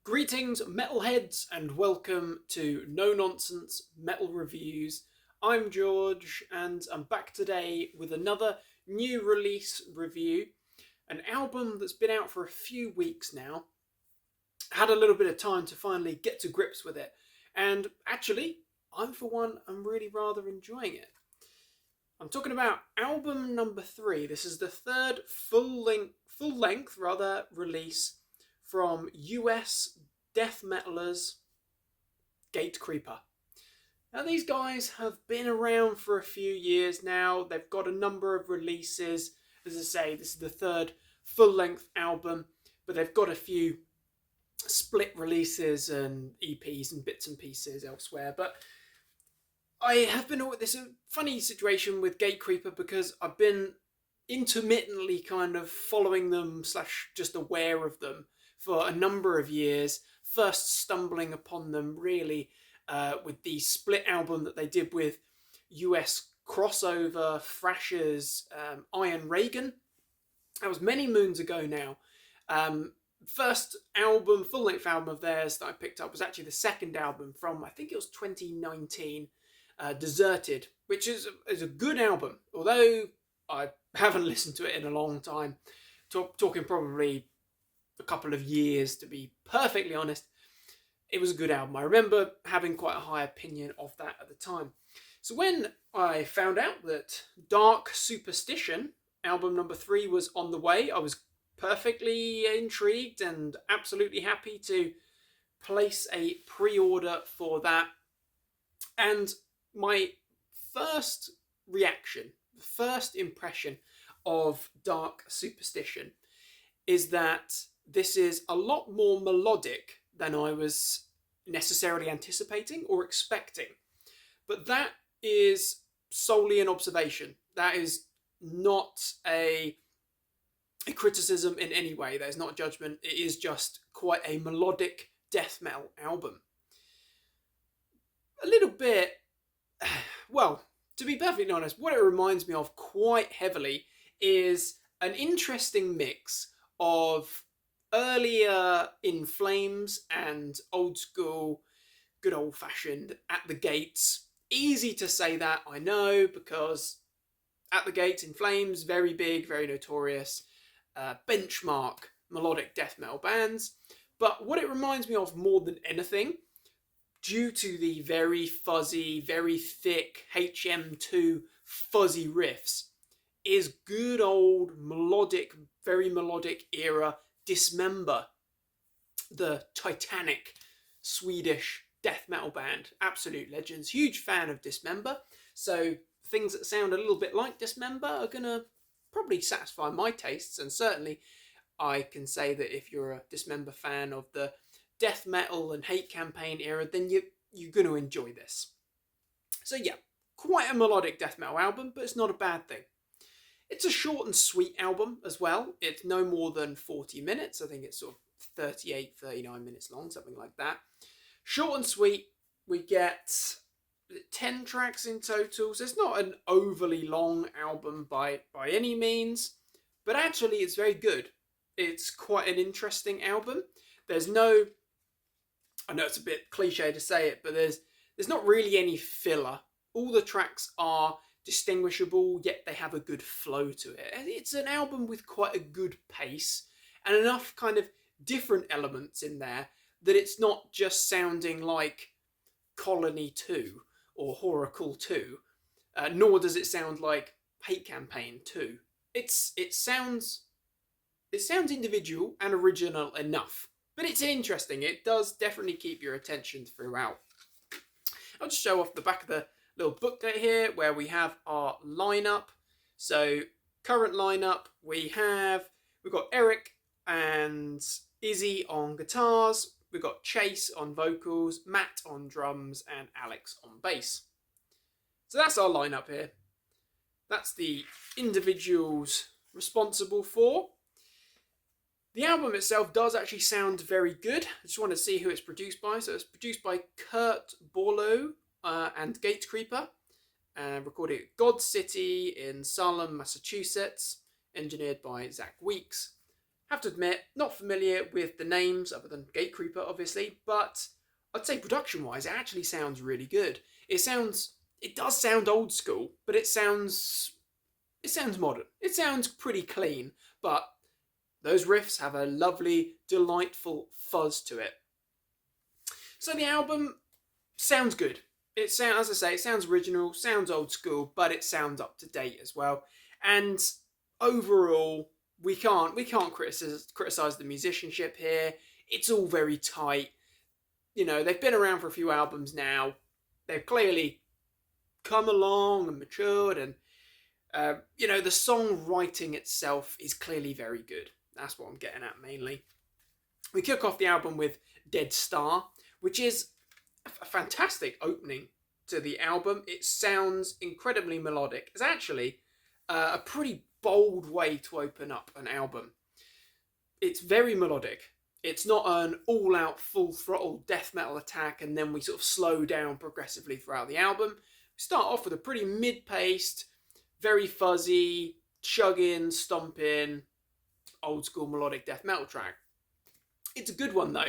Greetings, metalheads, and welcome to No Nonsense Metal Reviews. I'm George, and I'm back today with another new release review. An album that's been out for a few weeks now. Had a little bit of time to finally get to grips with it, and actually, I'm really rather enjoying it. I'm talking about album number 3. This is the third full-length release from US death metalers Gatecreeper. Now these guys have been around for a few years now. They've got a number of releases. As I say, this is the third full-length album, but they've got a few split releases and EPs and bits and pieces elsewhere. But I have been this a funny situation with Gatecreeper because I've been intermittently kind of following them / just aware of them for a number of years. First stumbling upon them really with the split album that they did with US crossover thrashers Iron Reagan. That was many moons ago now. First album, full-length album of theirs that I picked up was actually the second album from, I think it was 2019, Deserted, which is a good album, although I haven't listened to it in a long time. Talking probably a couple of years, to be perfectly honest. It was a good album. I remember having quite a high opinion of that at the time. So when I found out that Dark Superstition, album number 3, was on the way, I was perfectly intrigued and absolutely happy to place a pre-order for that. And my first reaction, first impression of Dark Superstition is that this is a lot more melodic than I was necessarily anticipating or expecting. But that is solely an observation. That is not a criticism in any way. There's not a judgment. It is just quite a melodic death metal album. A little bit, well, to be perfectly honest, what it reminds me of quite heavily is an interesting mix of earlier In Flames and old school, good old fashioned At the Gates. Easy to say that, I know, because At the Gates, In Flames, very big, very notorious, benchmark melodic death metal bands. But what it reminds me of more than anything, due to the very fuzzy, very thick HM2 fuzzy riffs, is good old melodic, very melodic era Dismember, the Titanic Swedish death metal band. Absolute legends. Huge fan of Dismember. So things that sound a little bit like Dismember are going to probably satisfy my tastes. And certainly I can say that if you're a Dismember fan of the death metal and hate campaign era, then you're going to enjoy this. So yeah, quite a melodic death metal album, but it's not a bad thing. It's a short and sweet album as well. It's no more than 40 minutes. I think it's sort of 38, 39 minutes long, something like that. Short and sweet. We get 10 tracks in total. So it's not an overly long album by any means, but actually it's very good. It's quite an interesting album. There's no, I know it's a bit cliche to say it, but there's not really any filler. All the tracks are distinguishable, yet they have a good flow to it. And it's an album with quite a good pace and enough kind of different elements in there that it's not just sounding like Colony 2 or Horrorcall 2, nor does it sound like Hate Campaign 2. It sounds individual and original enough, but it's interesting. It does definitely keep your attention throughout. I'll just show off the back of the little booklet here where we have our lineup. So current lineup, we've got Eric and Izzy on guitars, we've got Chase on vocals, Matt on drums, and Alex on bass. So that's our lineup here. That's the individuals responsible for. The album itself does actually sound very good. I just want to see who it's produced by. So it's produced by Kurt Borlow and Gatecreeper, recorded at God City in Salem, Massachusetts, engineered by Zach Weeks. Have to admit, not familiar with the names other than Gatecreeper, obviously, but I'd say production-wise, it actually sounds really good. It does sound old school, but it sounds modern. It sounds pretty clean, but those riffs have a lovely, delightful fuzz to it. So the album sounds good. It sounds, as I say, it sounds original, sounds old school, but it sounds up to date as well. And overall, we can't criticize the musicianship here. It's all very tight. You know, they've been around for a few albums now. They've clearly come along and matured, and you know, the songwriting itself is clearly very good. That's what I'm getting at mainly. We kick off the album with Dead Star, which is a fantastic opening to the album. It sounds incredibly melodic. It's actually a pretty bold way to open up an album. It's very melodic. It's not an all-out, full-throttle death metal attack and then we sort of slow down progressively throughout the album. We start off with a pretty mid-paced, very fuzzy, chugging, stomping, old-school melodic death metal track. It's a good one, though.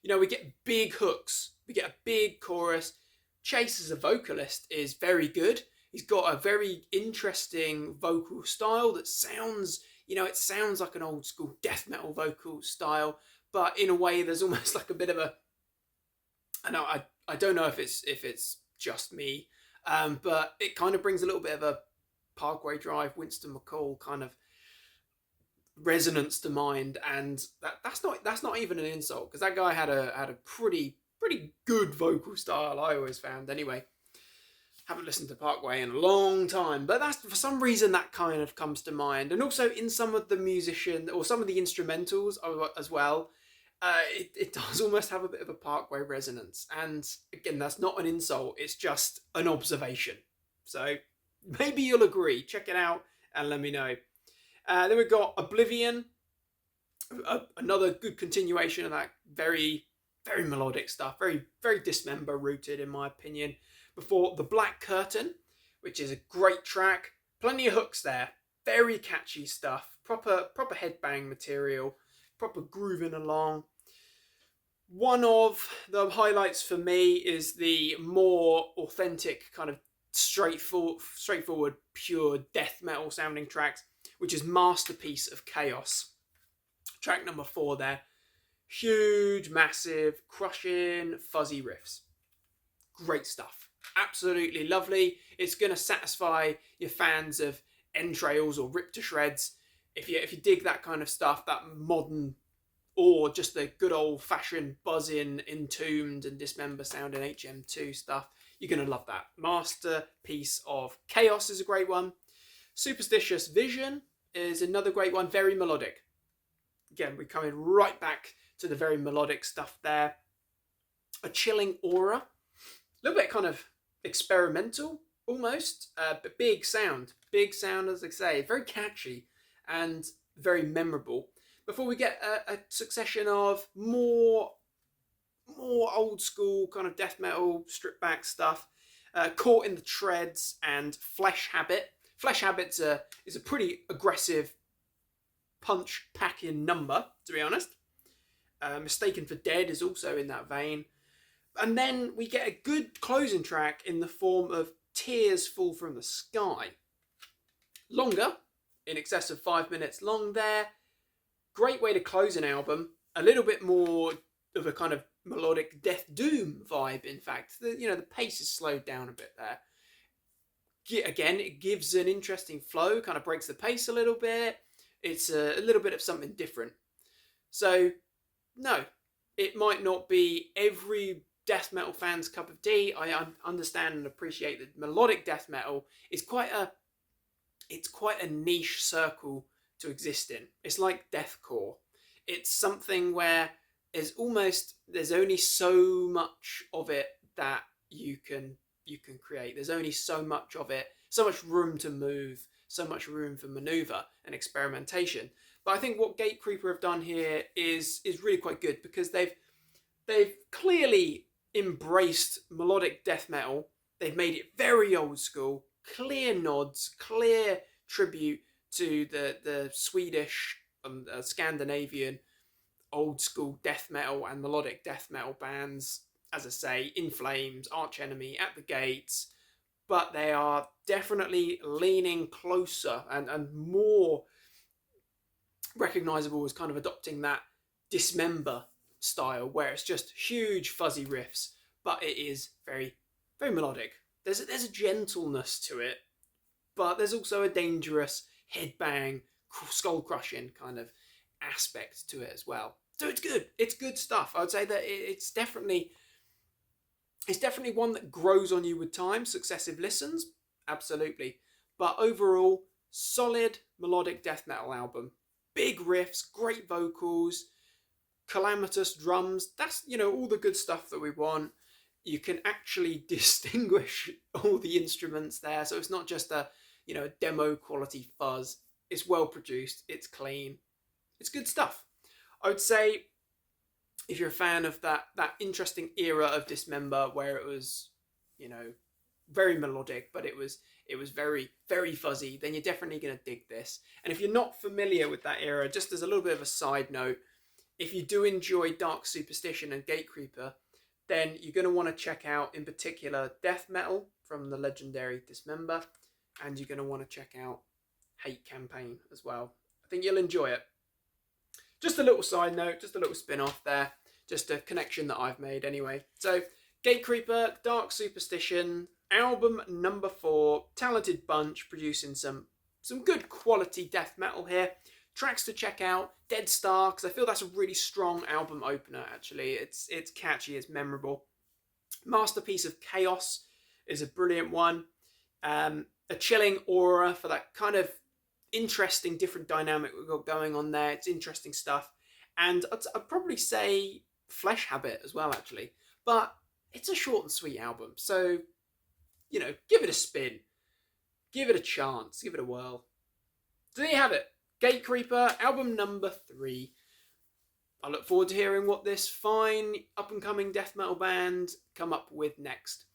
You know, we get big hooks. We get a big chorus. Chase as a vocalist is very good. He's got a very interesting vocal style that sounds, you know, it sounds like an old school death metal vocal style, but in a way there's almost like a bit of a, I don't know if it's just me, but it kind of brings a little bit of a Parkway Drive, Winston McCall kind of resonance to mind, and that's not even an insult, because that guy had a pretty good vocal style, I always found. Anyway, haven't listened to Parkway in a long time, but that's, for some reason, that kind of comes to mind. And also in some of the musician or some of the instrumentals as well, it does almost have a bit of a Parkway resonance. And again, that's not an insult, it's just an observation. So maybe you'll agree. Check it out and let me know. Then we've got Oblivion, another good continuation of that very melodic stuff, very Dismember rooted in my opinion. Before The Black Curtain, which is a great track, plenty of hooks there, very catchy stuff, proper headbang material, proper grooving along. One of the highlights for me is the more authentic kind of straightforward pure death metal sounding tracks, which is Masterpiece of Chaos. Track number 4 there. Huge, massive, crushing, fuzzy riffs. Great stuff. Absolutely lovely. It's going to satisfy your fans of Entrails or Ripped to Shreds. If you dig that kind of stuff, that modern or just the good old-fashioned buzzing, Entombed and Dismember sounding HM2 stuff, you're going to love that. Masterpiece of Chaos is a great one. Superstitious Vision is another great one, very melodic. Again, we're coming right back to the very melodic stuff there. A Chilling Aura, a little bit kind of experimental almost, but big sound as I say, very catchy and very memorable. Before we get a succession of more old school kind of death metal stripped back stuff, Caught in the Treads and Flesh Habit. Flesh Habit is a pretty aggressive punch packing number, to be honest. Mistaken for Dead is also in that vein. And then we get a good closing track in the form of Tears Fall from the Sky. Longer, in excess of 5 minutes long there. Great way to close an album. A little bit more of a kind of melodic death doom vibe, in fact. The pace is slowed down a bit there. Again, it gives an interesting flow, kind of breaks the pace a little bit. It's a little bit of something different. So, no, it might not be every death metal fan's cup of tea. I understand and appreciate that melodic death metal is quite a niche circle to exist in. It's like deathcore. It's something where there's only so much of it that you can create. There's only so much of it, so much room to move, so much room for maneuver and experimentation. But I think what Gatecreeper have done here is really quite good, because they've clearly embraced melodic death metal. They've made it very old school, clear nods, clear tribute to the Swedish Scandinavian old school death metal and melodic death metal bands. As I say, In Flames, Arch Enemy, At the Gates, but they are definitely leaning closer and more recognizable as kind of adopting that Dismember style, where it's just huge fuzzy riffs, but it is very, very melodic. There's a gentleness to it, but there's also a dangerous headbang, skull crushing kind of aspect to it as well. So it's good. It's good stuff. I would say that it's definitely one that grows on you with time, successive listens, absolutely. But overall, solid melodic death metal album. Big riffs, great vocals, calamitous drums. That's, all the good stuff that we want. You can actually distinguish all the instruments there, so it's not just a demo quality fuzz. It's well produced, it's clean, it's good stuff. I would say if you're a fan of that interesting era of Dismember where it was, very melodic, but it was very, very fuzzy, then you're definitely going to dig this. And if you're not familiar with that era, just as a little bit of a side note, if you do enjoy Dark Superstition and Gatecreeper, then you're going to want to check out, in particular, Death Metal from the legendary Dismember, and you're going to want to check out Hate Campaign as well. I think you'll enjoy it. Just a little side note, just a little spin-off there, just a connection that I've made anyway. So, Gatecreeper, Dark Superstition, album number 4, talented bunch producing some good quality death metal here. Tracks to check out, Dead Star, because I feel that's a really strong album opener actually. It's catchy, it's memorable. Masterpiece of Chaos is a brilliant one. A chilling aura for that kind of interesting different dynamic we've got going on there. It's interesting stuff. And I'd probably say Flesh Habit as well actually. But it's a short and sweet album. So, give it a spin. Give it a chance. Give it a whirl. So there you have it. Gatecreeper, album number 3. I look forward to hearing what this fine up-and-coming death metal band come up with next.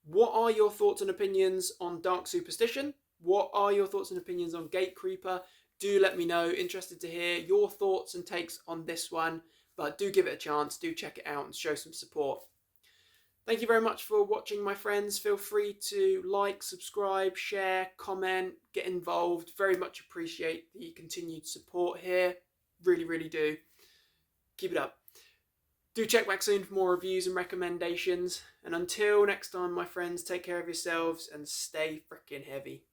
What are your thoughts and opinions on Dark Superstition? What are your thoughts and opinions on Gatecreeper? Do let me know. Interested to hear your thoughts and takes on this one. But do give it a chance. Do check it out and show some support. Thank you very much for watching, my friends. Feel free to like, subscribe, share, comment, get involved. Very much appreciate the continued support here. Really, really do. Keep it up. Do check back soon for more reviews and recommendations. And until next time, my friends, take care of yourselves and stay freaking heavy.